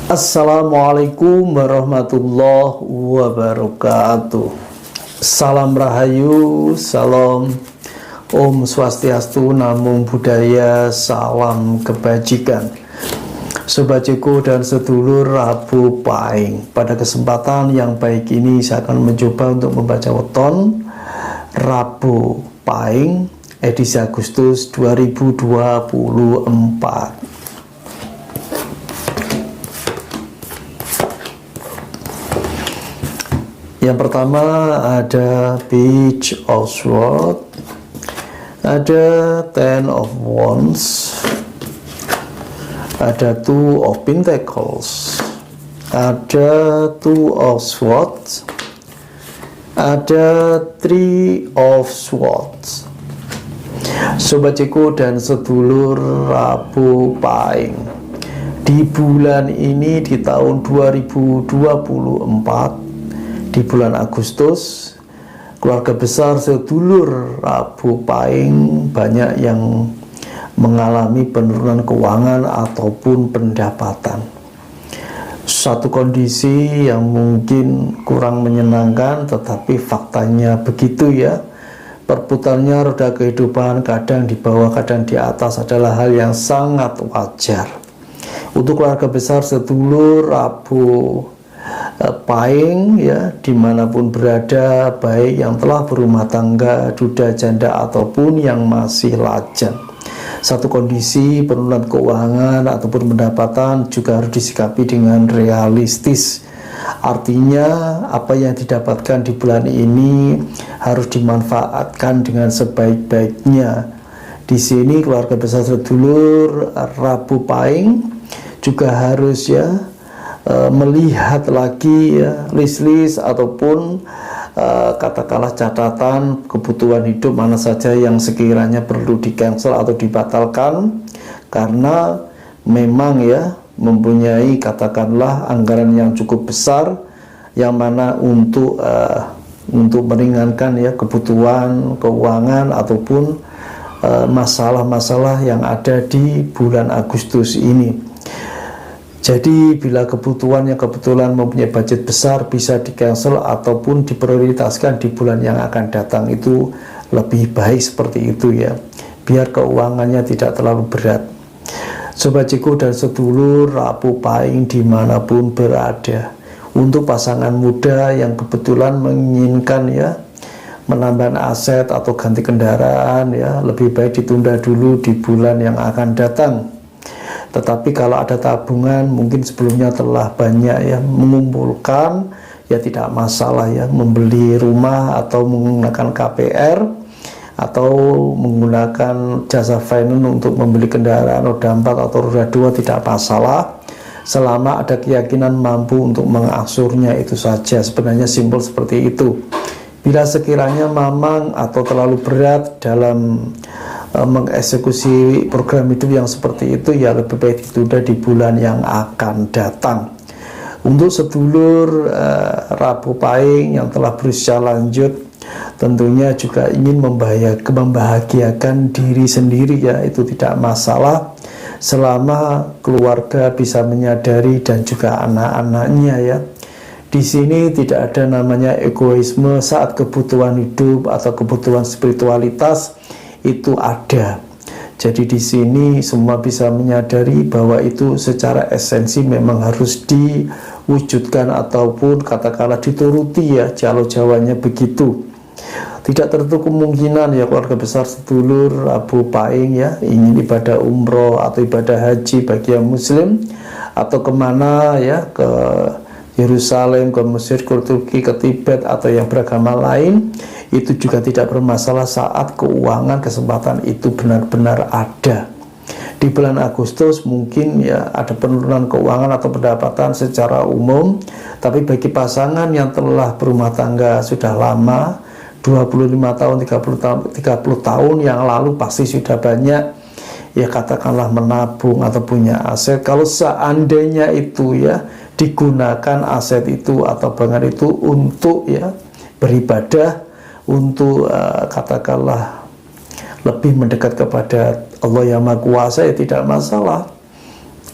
Assalamualaikum warahmatullahi wabarakatuh. Salam Rahayu, salam Om Swastiastu, Namo Buddhaya, salam kebajikan. Sobat Ceko dan sedulur Rabu Pahing, pada kesempatan yang baik ini saya akan mencoba untuk membaca weton Rabu Pahing edisi Agustus 2024. Yang pertama ada Page of Swords, ada Ten of Wands, ada Two of Pentacles, ada Two of Swords, ada Three of Swords. Sobat Ceko dan sedulur Rabu Pahing, di bulan ini, di tahun 2024, di bulan Agustus, keluarga besar sedulur Rabu Pahing banyak yang mengalami penurunan keuangan ataupun pendapatan. Satu kondisi yang mungkin kurang menyenangkan, tetapi faktanya begitu ya. Perputarannya roda kehidupan kadang di bawah, kadang di atas adalah hal yang sangat wajar. Untuk keluarga besar sedulur Rabu Pahing ya, dimanapun berada, baik yang telah berumah tangga, duda, janda, ataupun yang masih lajang, satu kondisi penurunan keuangan ataupun pendapatan juga harus disikapi dengan realistis. Artinya apa yang didapatkan di bulan ini harus dimanfaatkan dengan sebaik-baiknya. Di sini keluarga besar sedulur Rabu Pahing juga harus ya melihat lagi ya, list-list ataupun katakanlah catatan kebutuhan hidup mana saja yang sekiranya perlu di-cancel atau dibatalkan, karena memang ya mempunyai katakanlah anggaran yang cukup besar yang mana untuk meringankan ya kebutuhan keuangan ataupun masalah-masalah yang ada di bulan Agustus ini. Jadi bila kebutuhan yang kebetulan mempunyai budget besar bisa di-cancel ataupun diprioritaskan di bulan yang akan datang, itu lebih baik seperti itu ya, biar keuangannya tidak terlalu berat. Sobat Ceko dan sedulur Rabu Pahing dimanapun berada, untuk pasangan muda yang kebetulan menginginkan ya menambah aset atau ganti kendaraan ya, lebih baik ditunda dulu di bulan yang akan datang. Tetapi kalau ada tabungan mungkin sebelumnya telah banyak ya mengumpulkan, ya tidak masalah ya, membeli rumah atau menggunakan KPR atau menggunakan jasa finance untuk membeli kendaraan roda 4 atau roda 2 tidak masalah, selama ada keyakinan mampu untuk mengasurnya, itu saja. Sebenarnya simpel seperti itu. Bila sekiranya mamang atau terlalu berat dalam mengeksekusi program hidup yang seperti itu, ya lebih baik ditunda di bulan yang akan datang. Untuk sedulur Rabu Pahing yang telah berusia lanjut, tentunya juga ingin membahagiakan diri sendiri ya, itu tidak masalah selama keluarga bisa menyadari dan juga anak-anaknya ya. Di sini tidak ada namanya egoisme saat kebutuhan hidup atau kebutuhan spiritualitas itu ada. Jadi di sini semua bisa menyadari bahwa itu secara esensi memang harus diwujudkan ataupun katakanlah dituruti ya, kalau Jawanya begitu. Tidak tertutup kemungkinan ya keluarga besar sedulur Rabu Pahing ya ingin ibadah umroh atau ibadah haji bagi yang muslim, atau kemana ya, ke Yerusalem, ke Mesir, ke Turki, ke Tibet, atau yang beragama lain, itu juga tidak bermasalah saat keuangan kesempatan itu benar-benar ada. Di bulan Agustus mungkin ya ada penurunan keuangan atau pendapatan secara umum, tapi bagi pasangan yang telah berumah tangga sudah lama, 25 tahun, 30 tahun yang lalu, pasti sudah banyak ya katakanlah menabung atau punya aset. Kalau seandainya itu ya digunakan aset itu atau bangan itu untuk ya beribadah, untuk katakanlah lebih mendekat kepada Allah yang Maha Kuasa, ya tidak masalah.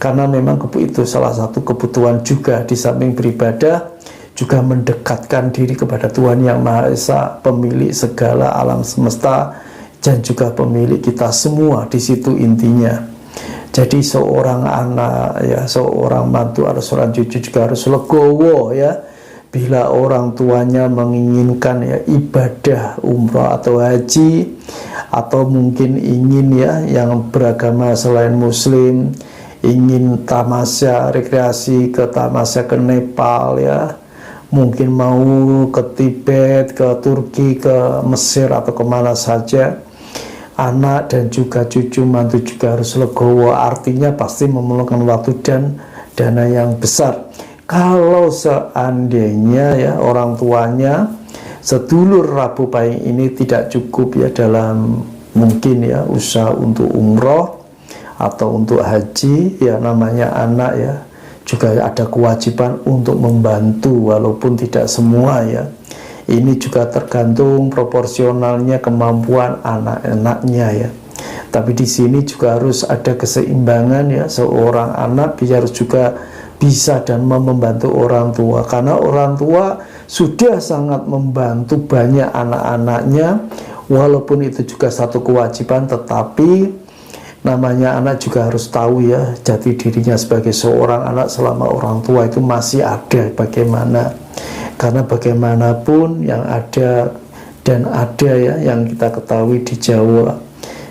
karena memang itu salah satu kebutuhan juga, di samping beribadah juga mendekatkan diri kepada Tuhan Yang Maha Esa, pemilik segala alam semesta dan juga pemilik kita semua. Di situ intinya. Jadi seorang anak ya, seorang mantu atau seorang cucu juga harus legowo ya bila orang tuanya menginginkan ya ibadah umrah atau haji, atau mungkin ingin ya yang beragama selain muslim ingin tamasya rekreasi ke tamasya ke Nepal ya, mungkin mau ke Tibet, ke Turki, ke Mesir atau kemana saja, anak dan juga cucu mantu juga harus legowo, artinya pasti memerlukan waktu dan dana yang besar. Kalau seandainya ya orang tuanya sedulur Rabu Pahing ini tidak cukup ya dalam mungkin ya usaha untuk umroh atau untuk haji, ya namanya anak ya juga ada kewajiban untuk membantu walaupun tidak semua ya. Ini juga tergantung proporsionalnya kemampuan anak-anaknya ya. Tapi di sini juga harus ada keseimbangan ya, seorang anak harus juga bisa dan membantu orang tua, karena orang tua sudah sangat membantu banyak anak-anaknya, walaupun itu juga satu kewajiban, tetapi namanya anak juga harus tahu ya jati dirinya sebagai seorang anak selama orang tua itu masih ada bagaimana, karena bagaimanapun yang ada dan ada ya yang kita ketahui di Jawa,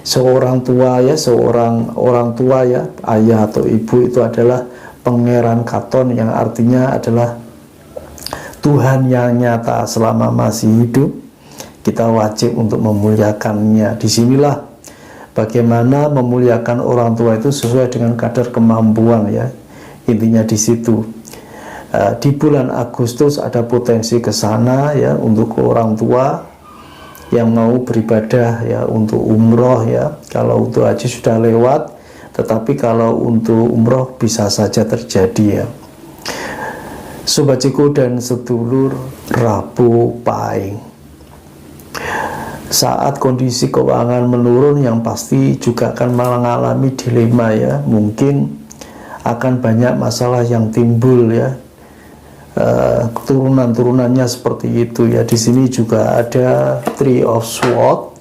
seorang tua ya, seorang orang tua ya, ayah atau ibu itu adalah Pangeran Katon, yang artinya adalah Tuhan yang nyata selama masih hidup. Kita wajib untuk memuliakannya. Disinilah bagaimana memuliakan orang tua itu sesuai dengan kadar kemampuan ya. Intinya di situ. Di bulan Agustus ada potensi ke sana ya untuk orang tua yang mau beribadah ya untuk umroh ya. Kalau untuk haji sudah lewat, tetapi kalau untuk umroh bisa saja terjadi ya. Sobat Ciko dan sedulur Rabu Pahing, saat kondisi keuangan menurun yang pasti juga akan mengalami dilema ya. Mungkin akan banyak masalah yang timbul ya. Turunan-turunannya seperti itu ya. Di sini juga ada Three of Swords,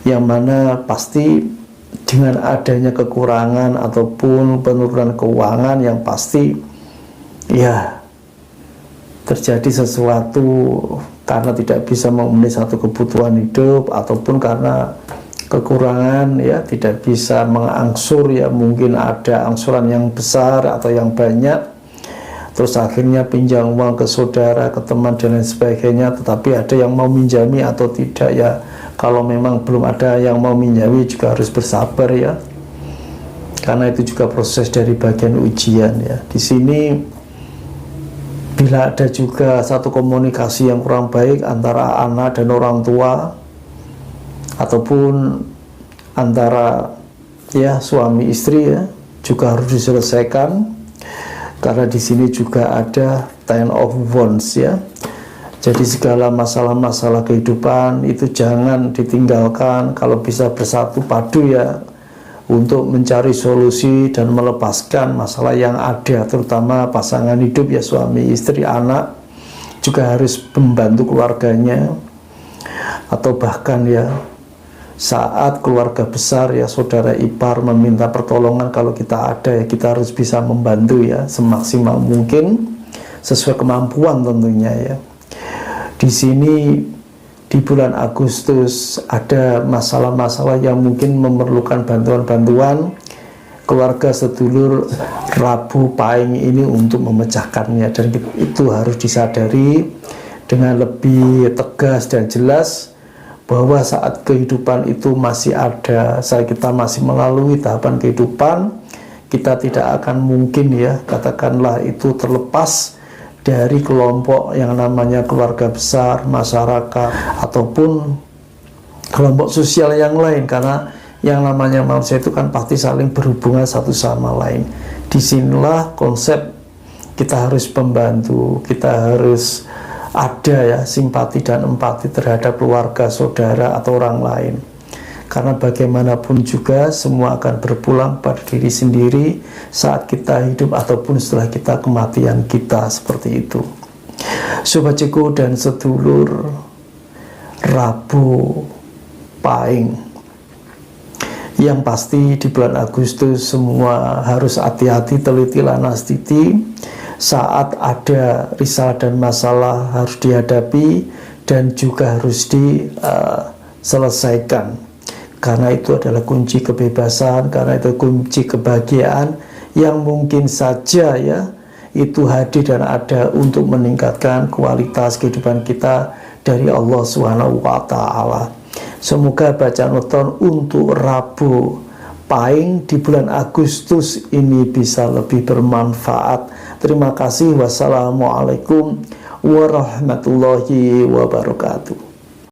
yang mana pasti dengan adanya kekurangan ataupun penurunan keuangan yang pasti ya terjadi sesuatu karena tidak bisa memenuhi satu kebutuhan hidup, ataupun karena kekurangan ya tidak bisa mengangsur ya, mungkin ada angsuran yang besar atau yang banyak, terus akhirnya pinjam uang ke saudara, ke teman dan lain sebagainya, tetapi ada yang mau minjami atau tidak ya. Kalau memang belum ada yang mau minjami juga harus bersabar ya, karena itu juga proses dari bagian ujian ya. Di sini bila ada juga satu komunikasi yang kurang baik antara anak dan orang tua, ataupun antara ya suami istri ya, juga harus diselesaikan, karena di sini juga ada Ten of Wands ya. Jadi segala masalah-masalah kehidupan itu jangan ditinggalkan, kalau bisa bersatu padu ya untuk mencari solusi dan melepaskan masalah yang ada, terutama pasangan hidup ya, suami istri, anak juga harus membantu keluarganya, atau bahkan ya saat keluarga besar ya, saudara ipar meminta pertolongan, kalau kita ada ya kita harus bisa membantu ya semaksimal mungkin sesuai kemampuan tentunya ya. Di sini di bulan Agustus ada masalah-masalah yang mungkin memerlukan bantuan-bantuan keluarga sedulur Rabu Pahing ini untuk memecahkannya, dan itu harus disadari dengan lebih tegas dan jelas bahwa saat kehidupan itu masih ada, saat kita masih melalui tahapan kehidupan, kita tidak akan mungkin ya katakanlah itu terlepas dari kelompok yang namanya keluarga besar, masyarakat, ataupun kelompok sosial yang lain, karena yang namanya manusia itu kan pasti saling berhubungan satu sama lain. Disinilah konsep kita harus membantu, kita harus ada ya simpati dan empati terhadap keluarga, saudara, atau orang lain. karena bagaimanapun juga semua akan berpulang pada diri sendiri saat kita hidup ataupun setelah kita kematian kita, seperti itu. Sobat Ceko dan sedulur, Rabu Pahing, yang pasti di bulan Agustus semua harus hati-hati, telitilah nastiti saat ada risalah dan masalah harus dihadapi dan juga harus diselesaikan, karena itu adalah kunci kebebasan, karena itu kunci kebahagiaan yang mungkin saja ya itu hadir dan ada untuk meningkatkan kualitas kehidupan kita dari Allah Subhanahu wa Ta'ala. Semoga bacaan weton untuk Rabu Pahing di bulan Agustus ini bisa lebih bermanfaat. Terima kasih. Wassalamualaikum warahmatullahi wabarakatuh.